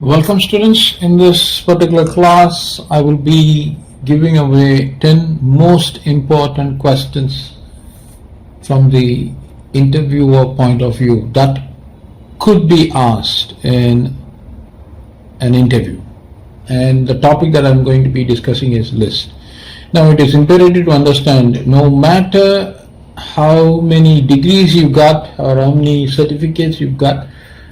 Welcome students. In this particular class, I will be giving away 10 most important questions from the interviewer point of view that could be asked in an interview. And the topic that I'm going to be discussing is list. Now it is imperative to understand no matter how many degrees you got or how many certificates you've got,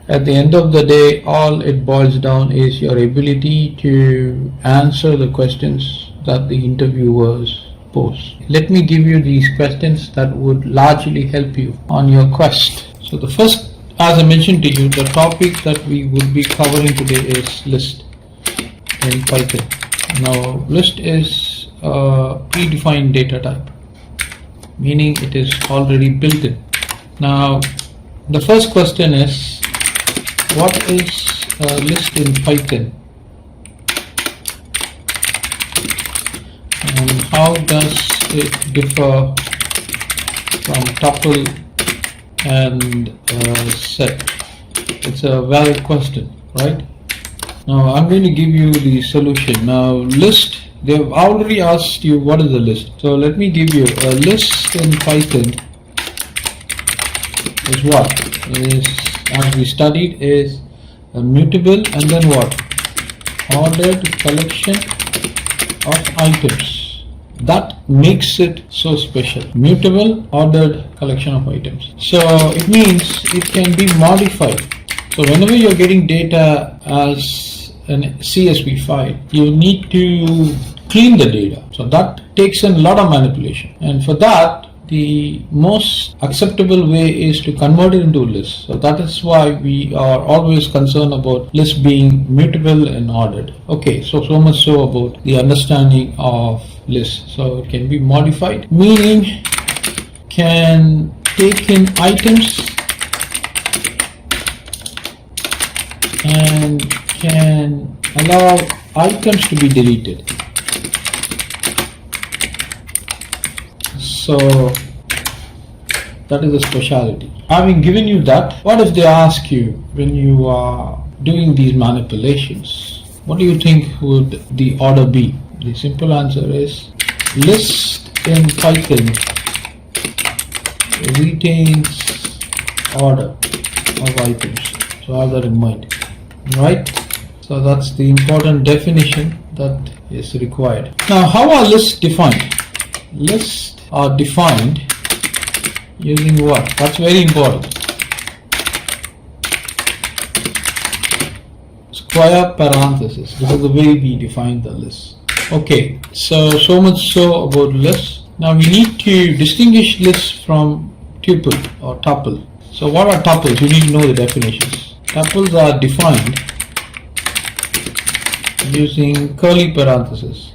at the end of the day, all it boils down is your ability to answer the questions that the interviewers pose. Let me give you these questions that would largely help you on your quest. So the first, as I mentioned to you, the topic that we would be covering today is list in Python. Now list is a predefined data type, meaning it is already built in. Now the first question is, what is a list in Python and how does it differ from tuple and set? It's a valid question, right? Now I'm going to give you the solution. Now list, they've already asked you what is a list. So let me give you a list in Python is what? Is, as we studied, is a mutable and then what? Ordered collection of items. That makes it so special. Mutable, ordered collection of items. So it means it can be modified. So whenever you're getting data as an CSV file, you need to clean the data. So that takes in a lot of manipulation. And for that, the most acceptable way is to convert it into a list. So that is why we are always concerned about list being mutable and ordered. Okay, so much so about the understanding of list. So it can be modified, meaning can take in items and can allow items to be deleted. So that is a specialty. Having given you that, what if they ask you when you are doing these manipulations, what do you think would the order be? The simple answer is list in Python retains order of items. So have that in mind, right? So that's the important definition that is required. Now how are lists defined? Lists are defined using what? That's very important. Square parenthesis. This is the way we define the list. Okay, so much so about lists. Now we need to distinguish lists from tuple or tuple. So what are tuples? You need to know the definitions. Tuples are defined using curly parentheses,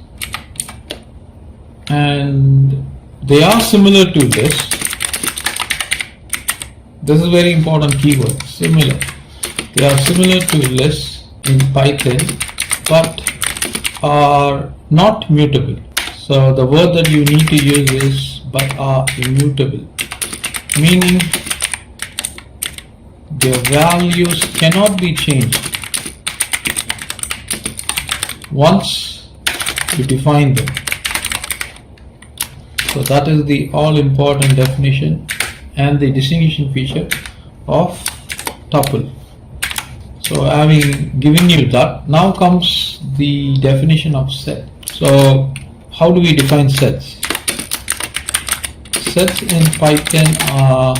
and they are similar to this. This is very important keyword, similar. They are similar to lists in Python, but are not mutable. So the word that you need to use is but are immutable, meaning their values cannot be changed once you define them. So that is the all important definition and the distinguishing feature of tuple. So having given you that, now comes the definition of set. So how do we define sets? Sets in Python are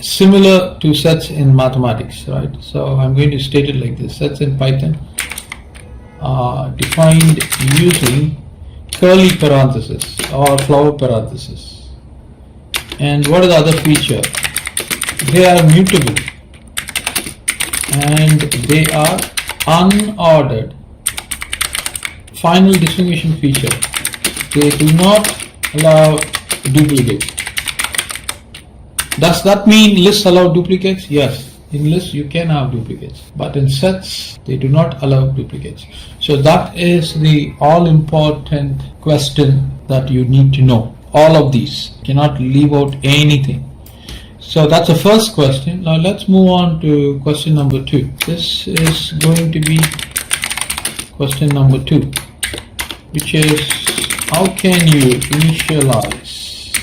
similar to sets in mathematics, right? So I'm going to state it like this. Sets in Python are defined using curly parenthesis or flower parenthesis. And what is the other feature? They are mutable and they are unordered. Final distinguishing feature: they do not allow duplicates. Does that mean lists allow duplicates? Yes. In lists you can have duplicates, but in sets they do not allow duplicates. So that is the all important question that you need to know. All of these, cannot leave out anything. So that's the first question. Now let's move on to question number 2. This is going to be question number 2, which is how can you initialize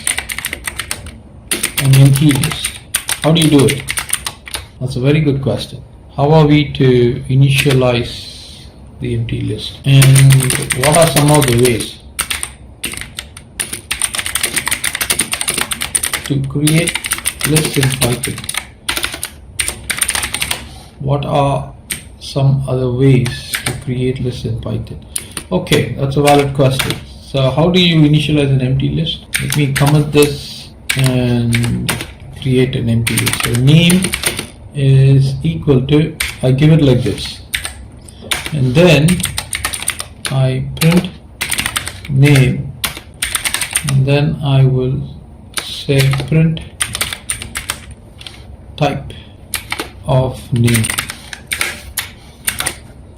an empty list? How do you do it? That's a very good question. How are we to initialize the empty list? And what are some of the ways to create lists in Python? What are some other ways to create lists in Python? Okay, that's a valid question. So how do you initialize an empty list? Let me comment this and create an empty list. So name is equal to, I give it like this, and then I print name, and then I will say print type of name.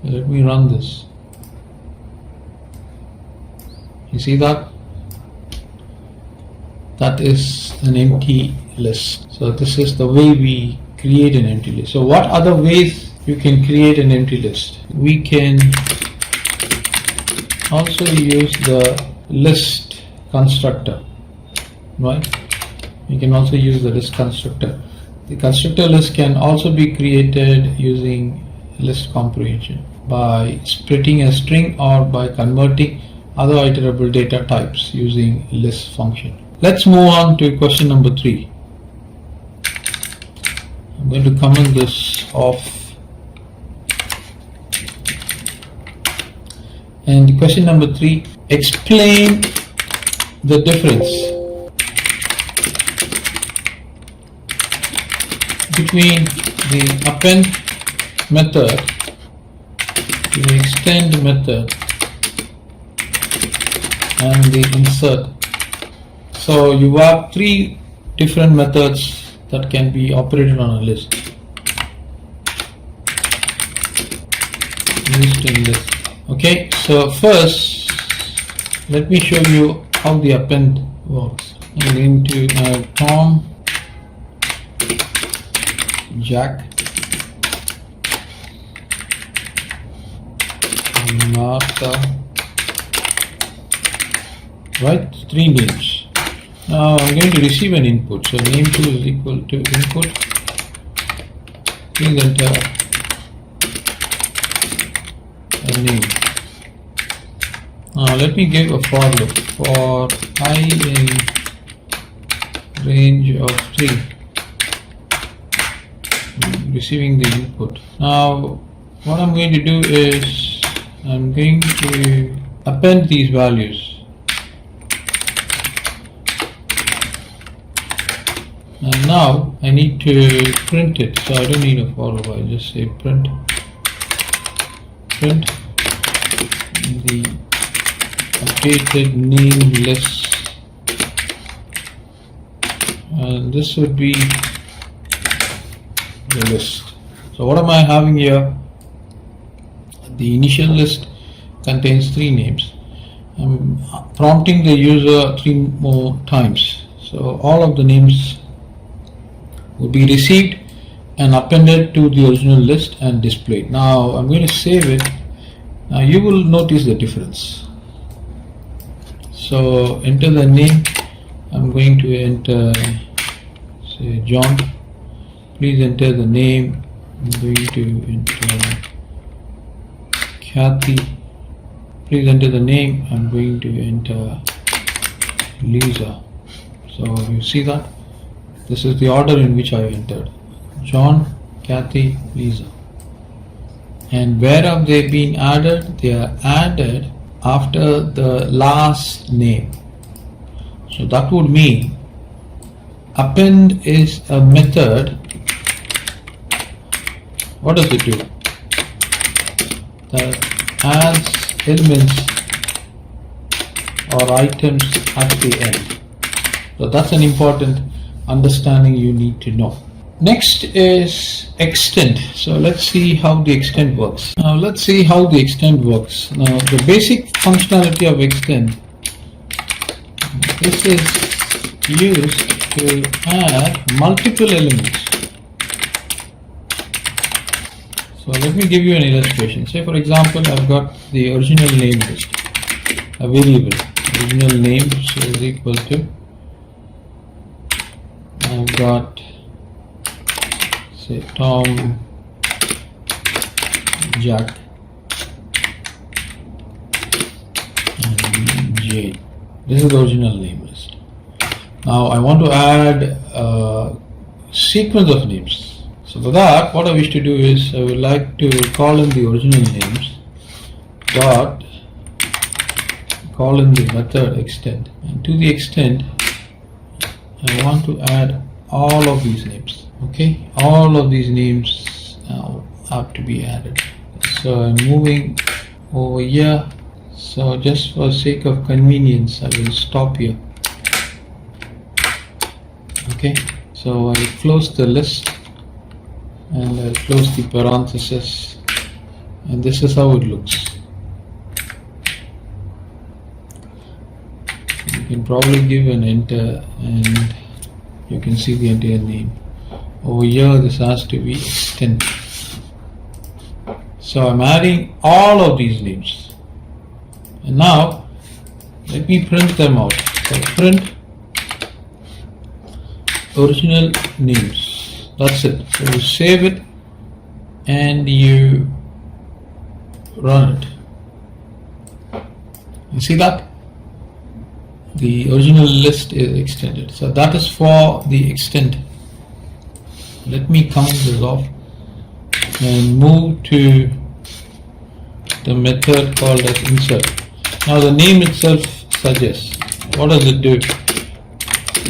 Let me run this. You see that? That is an empty list. So this is the way we create an empty list. So what other ways you can create an empty list? We can also use the list constructor, right? You can also use the list constructor. The constructor list can also be created using list comprehension by splitting a string or by converting other iterable data types using list function. Let's move on to question number 3. I'm going to comment this off. And question number 3, explain the difference between the append method, the extend method, and the insert. So you have 3 different methods that can be operated on a list. Used in list. Okay, so first let me show you how the append works. I'm going to Tom, Jack, Martha, right? 3 names. Now I'm going to receive an input. So name2 is equal to input. Please enter a name. Now let me give a for loop for I in range of 3. Receiving the input. Now what I'm going to do is I'm going to append these values. And now I need to print it, so I don't need a for loop. I just say print the updated name list, and this would be the list. So what am I having here? The initial list contains 3 names. I'm prompting the user 3 more times. So all of the names will be received and appended to the original list and displayed. Now I'm going to save it. Now you will notice the difference. So enter the name. I'm going to enter, say, John. Please enter the name. I'm going to enter Kathy. Please enter the name. I'm going to enter Lisa. So you see that? This is the order in which I entered. John, Kathy, Lisa. And where have they been added? They are added after the last name. So that would mean append is a method. What does it do? That adds elements or items at the end. So that's an important understanding you need to know. Next is extend. So let's see how the extend works. Now let's see how the extend works. Now the basic functionality of extend, this is used to add multiple elements. So let me give you an illustration. Say for example, I've got the original name list, a variable, original name, so is equal to, I've got say Tom, Jack, and Jane. This is the original name list. Now I want to add a sequence of names. So for that, what I wish to do is I would like to call in the original names dot call in the method extend, and to the extent I want to add all of these names. Okay, all of these names now have to be added. So I'm moving over here. So just for sake of convenience, I will stop here. Okay, so I'll close the list and I'll close the parenthesis, and this is how it looks. You can probably give an enter and you can see the entire name. Over here this has to be extend. So I'm adding all of these names, and now let me print them out. So print original names. That's it. So you save it and you run it. You see that? The original list is extended. So that is for the extent. Let me count this off and move to the method called as insert. Now the name itself suggests. What does it do?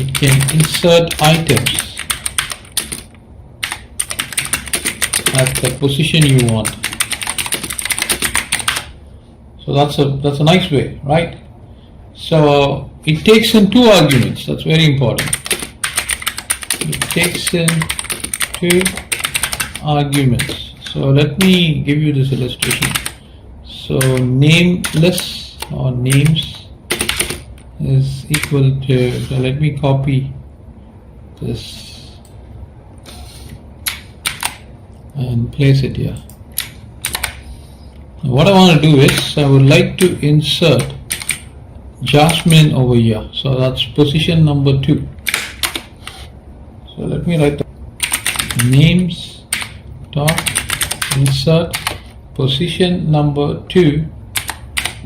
It can insert items at the position you want. So that's a nice way, right? So it takes in two arguments. That's very important. It takes in two arguments. So let me give you this illustration. So nameless or names is equal to, so let me copy this and place it here. Now what I want to do is I would like to insert Jasmine over here. So that's position number 2. So let me write names dot insert position number 2.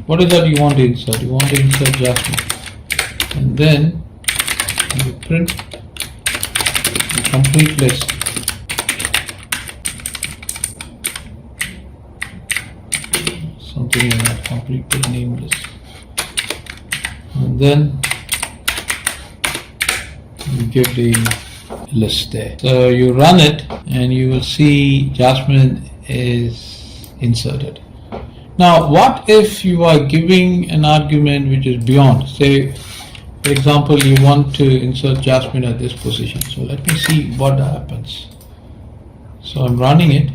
What is that you want to insert? You want to insert Jasmine, and then you print the complete list. Something like that, complete name list, and then you give the list there. So you run it and you will see Jasmine is inserted. Now what if you are giving an argument which is beyond? Say for example you want to insert Jasmine at this position. So let me see what happens. So I'm running it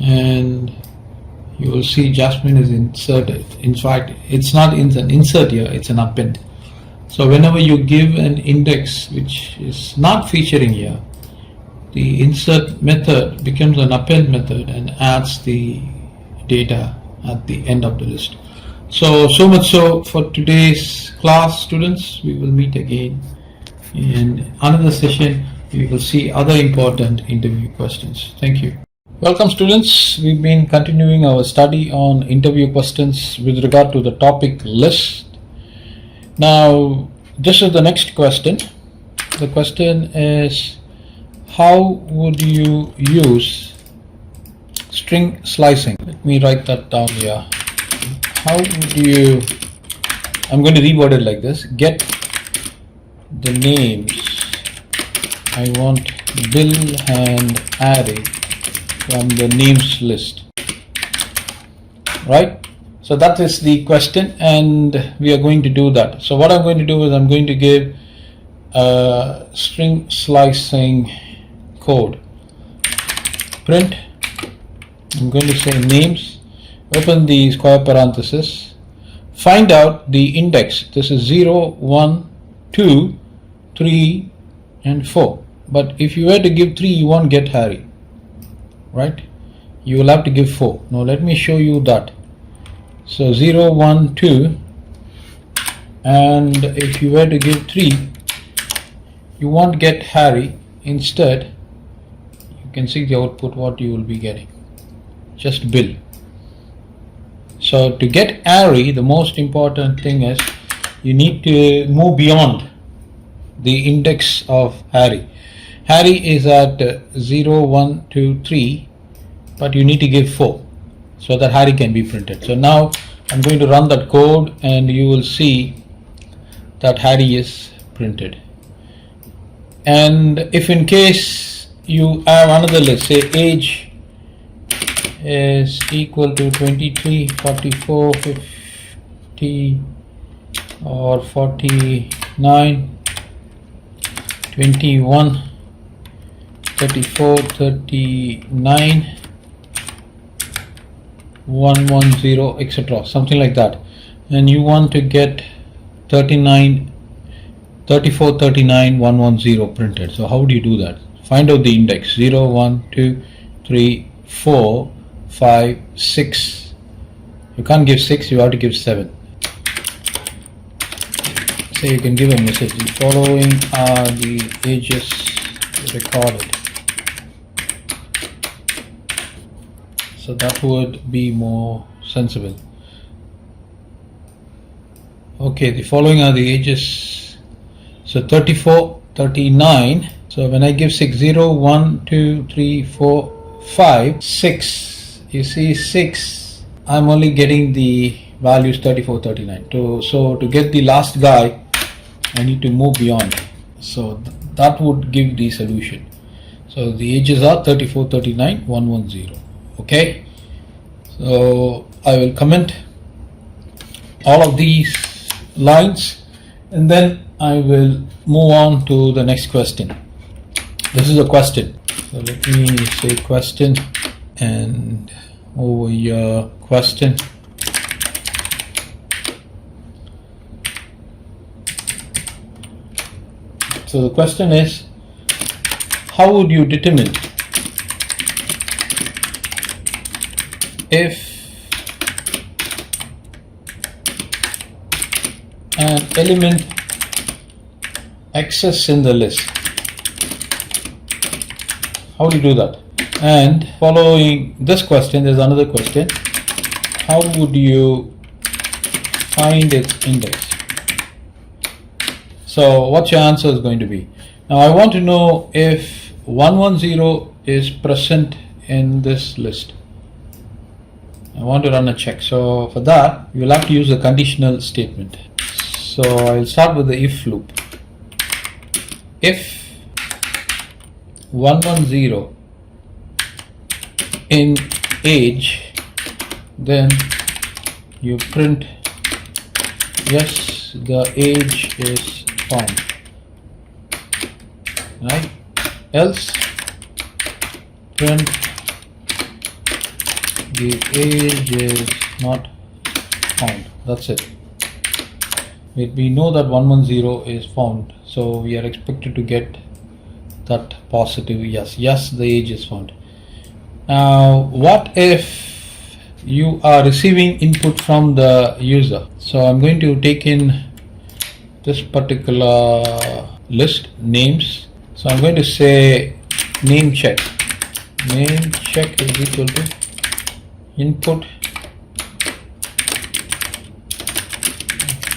and you will see Jasmine is inserted. In fact, it's not an insert here, it's an append. So whenever you give an index which is not featuring here, the insert method becomes an append method and adds the data at the end of the list. So much so for today's class, students. We will meet again in another session. We will see other important interview questions. Thank you. Welcome students. We've been continuing our study on interview questions with regard to the topic list. Now this is the next question. The question is, how would you use string slicing? Let me write that down here. How would you, I'm going to reword it like this: get the names I want Bill and Harry from the names list. Right? So that is the question, and we are going to do that. So what I'm going to do is I'm going to give a string slicing code. Print, I'm going to say names, open the square parenthesis, find out the index. This is 0, 1, 2, 3 and 4. But if you were to give 3, you won't get Harry, right? You will have to give 4. Now let me show you that. So 0, 1, 2, and if you were to give 3, you won't get Harry. Instead, you can see the output, what you will be getting, just Bill. So to get Harry, the most important thing is you need to move beyond the index of Harry. Harry is at 0, 1, 2, 3, but you need to give 4 so that Harry can be printed. So now I'm going to run that code and you will see that Harry is printed. And if in case you have another list, say age is equal to 23, 44, 50 or 49, 21, 34, 39, 110, etc., something like that, and you want to get 39, 34, 39, 110 printed. So how do you do that? Find out the index 0, 1, 2, 3, 4, 5, 6. You can't give 6, you have to give 7. So you can give a message: the following are the ages recorded. So that would be more sensible. Okay, the following are the ages. So 34, 39. So when I give 6, 0, 1, 2, 3, 4, 5, 6. You see 6, I'm only getting the values 34, 39. So to get the last guy, I need to move beyond. So that would give the solution. So the ages are 34, 39, 110. Okay. So I will comment all of these lines and then I will move on to the next question. This is a question. So let me say question and over here question. So the question is, how would you determine if an element exists in the list? How do you do that? And following this question, there's another question: how would you find its index? So what's your answer is going to be? Now I want to know if 110 is present in this list. I want to run a check. So for that, you will have to use a conditional statement. So I'll start with the if loop. If 110 in age, then you print yes, the age is found, right? Else print the age is not found. That's it. We know that 110 is found, so we are expected to get that positive yes. Yes, the age is found. Now what if you are receiving input from the user? So I'm going to take in this particular list, names. So I'm going to say name check. Name check is equal to input.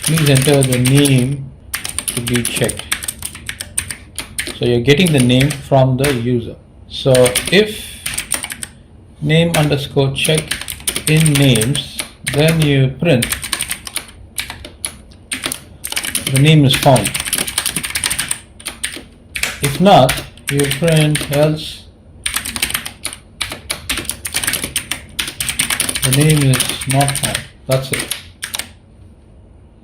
Please enter the name to be checked. So you're getting the name from the user. So if name underscore check in names, then you print the name is found. If not, you print else the name is not found. That's it.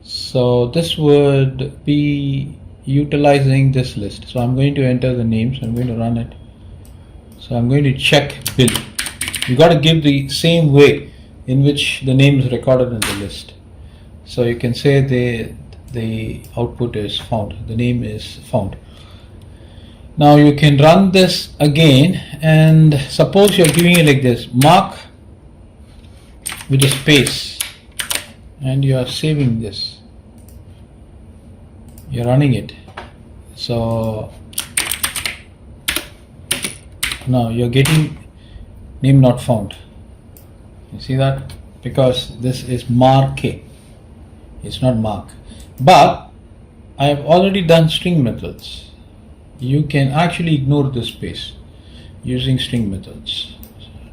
So this would be utilizing this list. So I'm going to enter the names. I'm going to run it. So I'm going to check Bill. You got to give the same way in which the name is recorded in the list. So you can say the output is found, the name is found. Now you can run this again, and suppose you're giving it like this, mark with a space, and you are saving this, you're running it. So now you're getting name not found. You see that? Because this is mark, it's not mark. But I have already done string methods. You can actually ignore this space using string methods,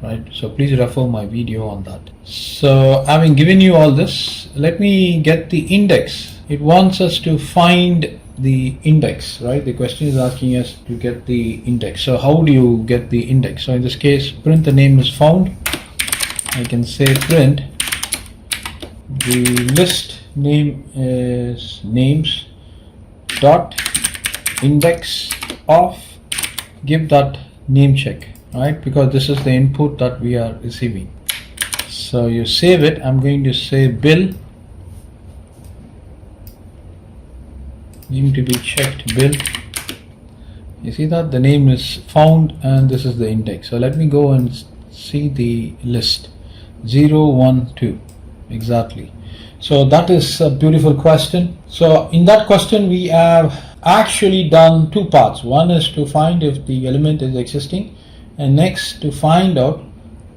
right? So please refer my video on that. So having given you all this, let me get the index. It wants us to find the index, right? The question is asking us to get the index. So how do you get the index? So in this case, print the name is found. I can say print the list name is names dot index of, give that name check, right? Because this is the input that we are receiving. So you save it. I'm going to say bill, name to be checked bill. You see that the name is found and this is the index. So let me go and see the list 0, 1, 2 exactly. So that is a beautiful question. So in that question we have actually done two parts. One is to find if the element is existing, and next to find out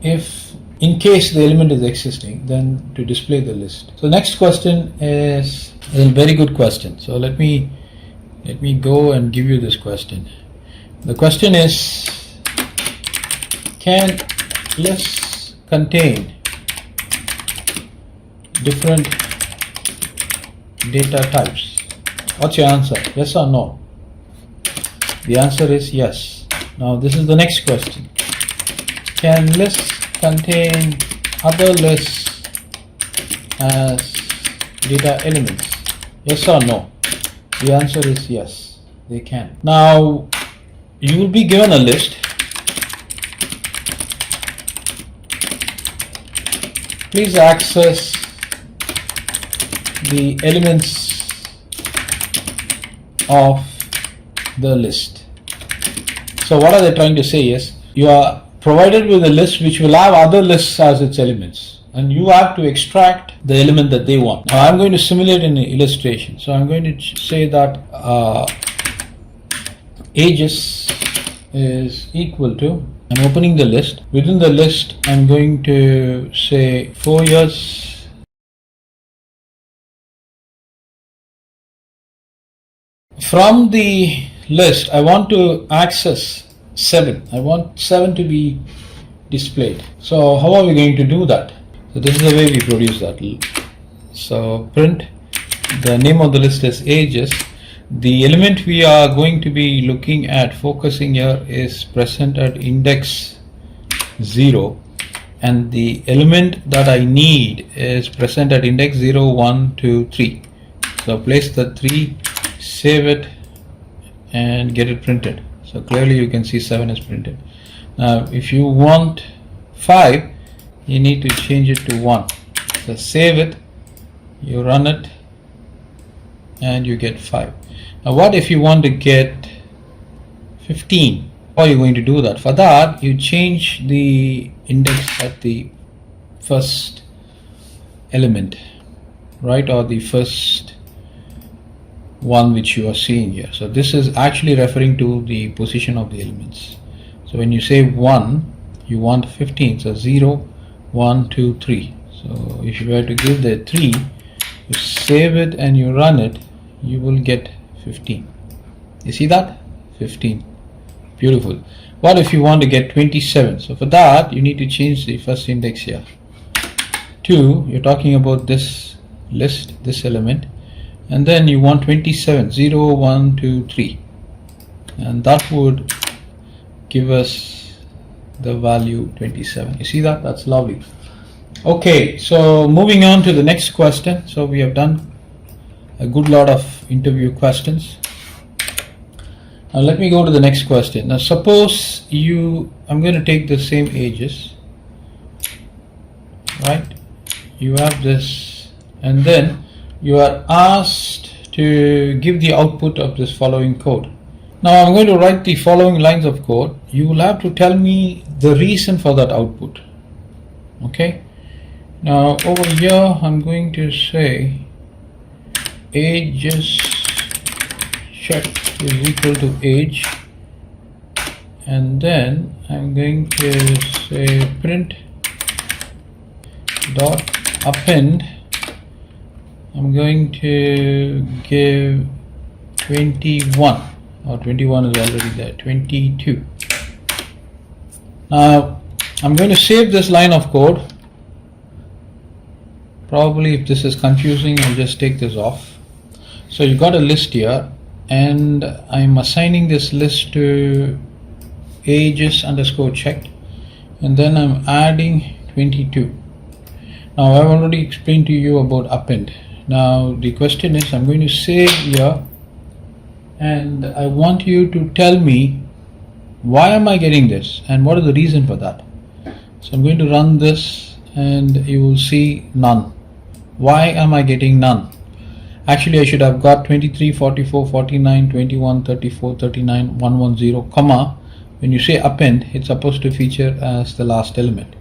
if in case the element is existing, then to display the list. So next question is a very good question. So let me go and give you this question. The question is, can lists contain different data types? What's your answer? Yes or no? The answer is yes. Now this is the next question. Can lists contain other lists as data elements? Yes or no? The answer is yes, they can. Now you will be given a list. Please access the elements of the list. So what are they trying to say is, you are provided with a list which will have other lists as its elements, and you have to extract the element that they want. Now I'm going to simulate an illustration. So I'm going to say that ages is equal to, I'm opening the list. Within the list I'm going to say 4 years. From the list I want to access 7. I want 7 to be displayed. So how are we going to do that? So this is the way we produce that. So print, the name of the list is ages. The element we are going to be looking at, focusing here, is present at index 0, and the element that I need is present at index 0, 1, 2, 3. So place the 3, save it, and get it printed. So clearly you can see 7 is printed. Now if you want 5, you need to change it to 1. So save it, you run it, and you get 5. Now what if you want to get 15? How are you going to do that? For that you change the index at the first element, right, or the first one which you are seeing here. So this is actually referring to the position of the elements. So when you say 1, you want 15. So 0, 1, 2, 3. So if you were to give the 3, you save it and you run it, you will get 15. You see that? 15. Beautiful. What if you want to get 27? So for that you need to change the first index here. 2, you're talking about this list, this element, and then you want 27, 0, 1, 2, 3, and that would give us the value 27. You see that? That's lovely. Okay, so moving on to the next question. So we have done a good lot of interview questions. Now let me go to the next question. Now suppose I'm going to take the same ages, right? You have this, and then you are asked to give the output of this following code. Now I'm going to write the following lines of code. You will have to tell me the reason for that output. Okay. Now over here I'm going to say ages check is equal to age, and then I'm going to say print dot append. I'm going to give 21, or 21 is already there, 22. Now I'm going to save this line of code. Probably if this is confusing, I'll just take this off. So you got a list here, and I'm assigning this list to ages underscore checked, and then I'm adding 22. Now I've already explained to you about append. Now the question is, I'm going to save here, and I want you to tell me why am I getting this and what is the reason for that. So I'm going to run this and you will see none. Why am I getting none? Actually I should have got 23, 44, 49, 21, 34, 39, 110, comma. When you say append, it's supposed to feature as the last element,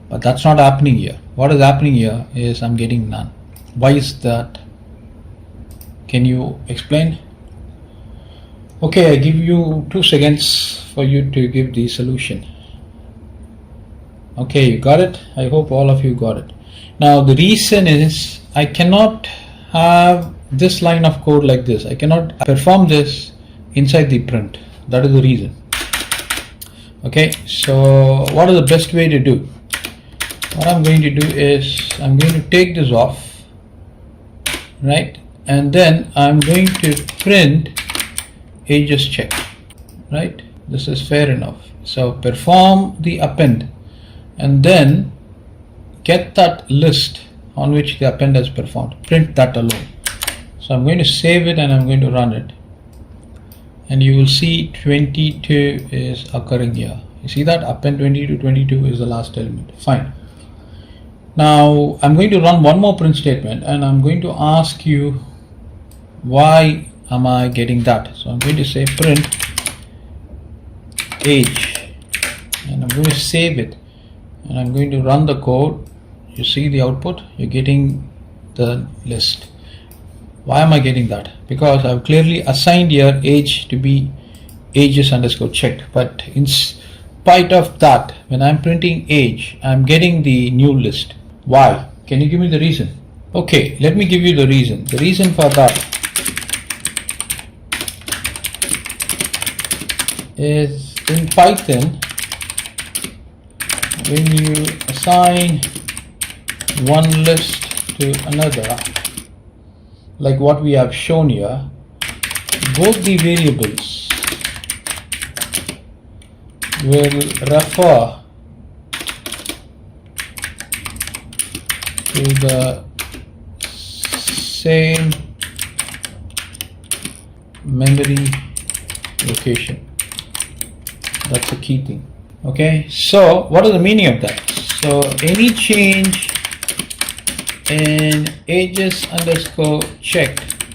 but that's not happening here. What is happening here is I'm getting none. Why is that? Can you explain? Okay, I give you 2 seconds for you to give the solution. Okay, you got it? I hope all of you got it. Now the reason is I cannot have this line of code like this. I cannot perform this inside the print. That is the reason. Okay, so what is the best way to do? What I'm going to do is I'm going to take this off, right? And then I'm going to print ages check, right? This is fair enough. So perform the append and then get that list on which the append is performed. Print that alone. So I'm going to save it and I'm going to run it. And you will see 22 is occurring here. You see that append 22, 22 is the last element. Fine. Now I'm going to run one more print statement and I'm going to ask you why am I getting that. So I'm going to say print age and I'm going to save it and I'm going to run the code. You see the output, you're getting the list. Why am I getting that? Because I've clearly assigned here age to be ages underscore checked, but in spite of that, when I'm printing age, I'm getting the new list. Why? Can you give me the reason? Okay, let me give you the reason. The reason for that is in Python, when you assign one list to another, like what we have shown here, both the variables will refer to the same memory location. That's the key thing. Okay, so what is the meaning of that? So any change in ages underscore checked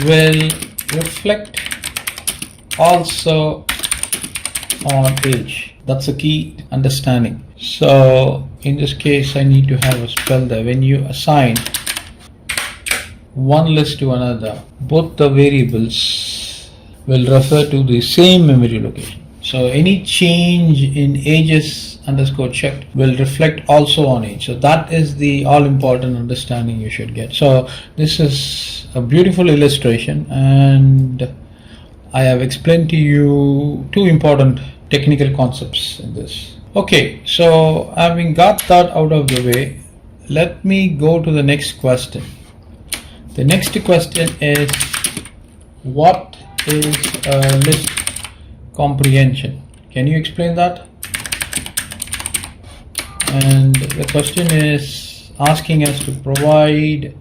will reflect also on age. That's a key understanding. So in this case I need to have a spell there. When you assign one list to another, both the variables will refer to the same memory location. So any change in ages underscore checked will reflect also on age. So that is the all important understanding you should get. So this is a beautiful illustration and I have explained to you 2 important technical concepts in this. Okay, so having got that out of the way, let me go to the next question. The next question is, what is a list comprehension? Can you explain that? And the question is asking us to provide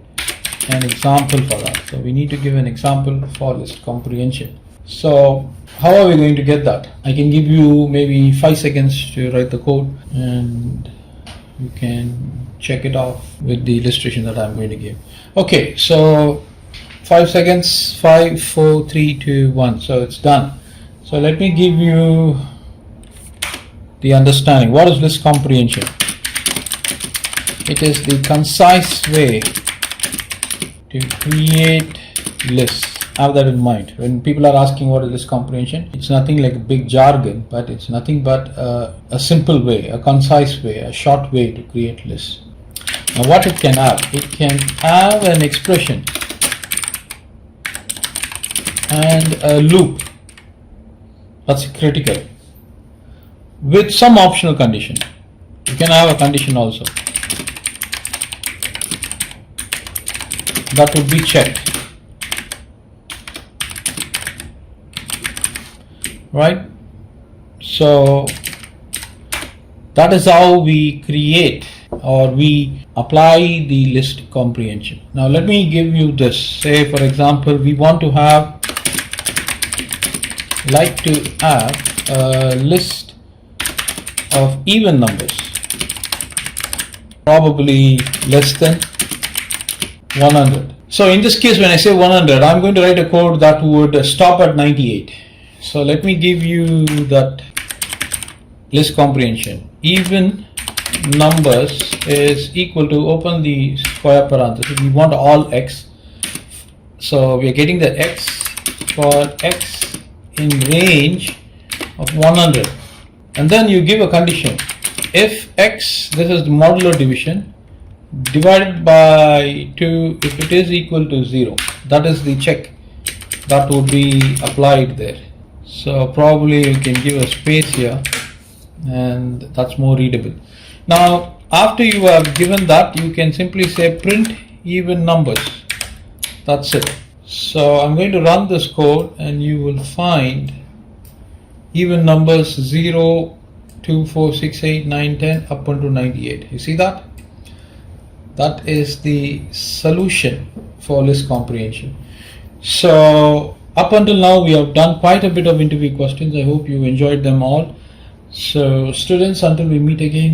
an example for that. So we need to give an example for list comprehension. So how are we going to get that? I can give you maybe 5 seconds to write the code and you can check it off with the illustration that I'm going to give. Okay, so 5 seconds. 5, 4, 3, 2, 1. So it's done. So let me give you the understanding. What is list comprehension? It is the concise way to create lists. Have that in mind. When people are asking what is list comprehension, it's nothing like a big jargon, but it's nothing but a simple way, a concise way, a short way to create lists. Now what it can have? It can have an expression and a loop. That's critical. With some optional condition. You can have a condition also. That would be checked. Right? So that is how we create or we apply the list comprehension. Now let me give you this. Say for example, we want to have a list of even numbers, probably less than 100. So in this case, when I say 100, I'm going to write a code that would stop at 98. So let me give you that list comprehension. Even numbers is equal to, open the square parenthesis, we want all x. So we are getting the x for x in range of 100. And then you give a condition. If x, this is the modular division, divided by 2, if it is equal to 0, that is the check that would be applied there. So probably you can give a space here, and that's more readable. Now after you have given that, you can simply say print even numbers. That's it. So I'm going to run this code and you will find even numbers 0, 2, 4, 6, 8, 9, 10 up until 98. You see that? That is the solution for list comprehension. So up until now we have done quite a bit of interview questions. I hope you enjoyed them all. So students, until we meet again.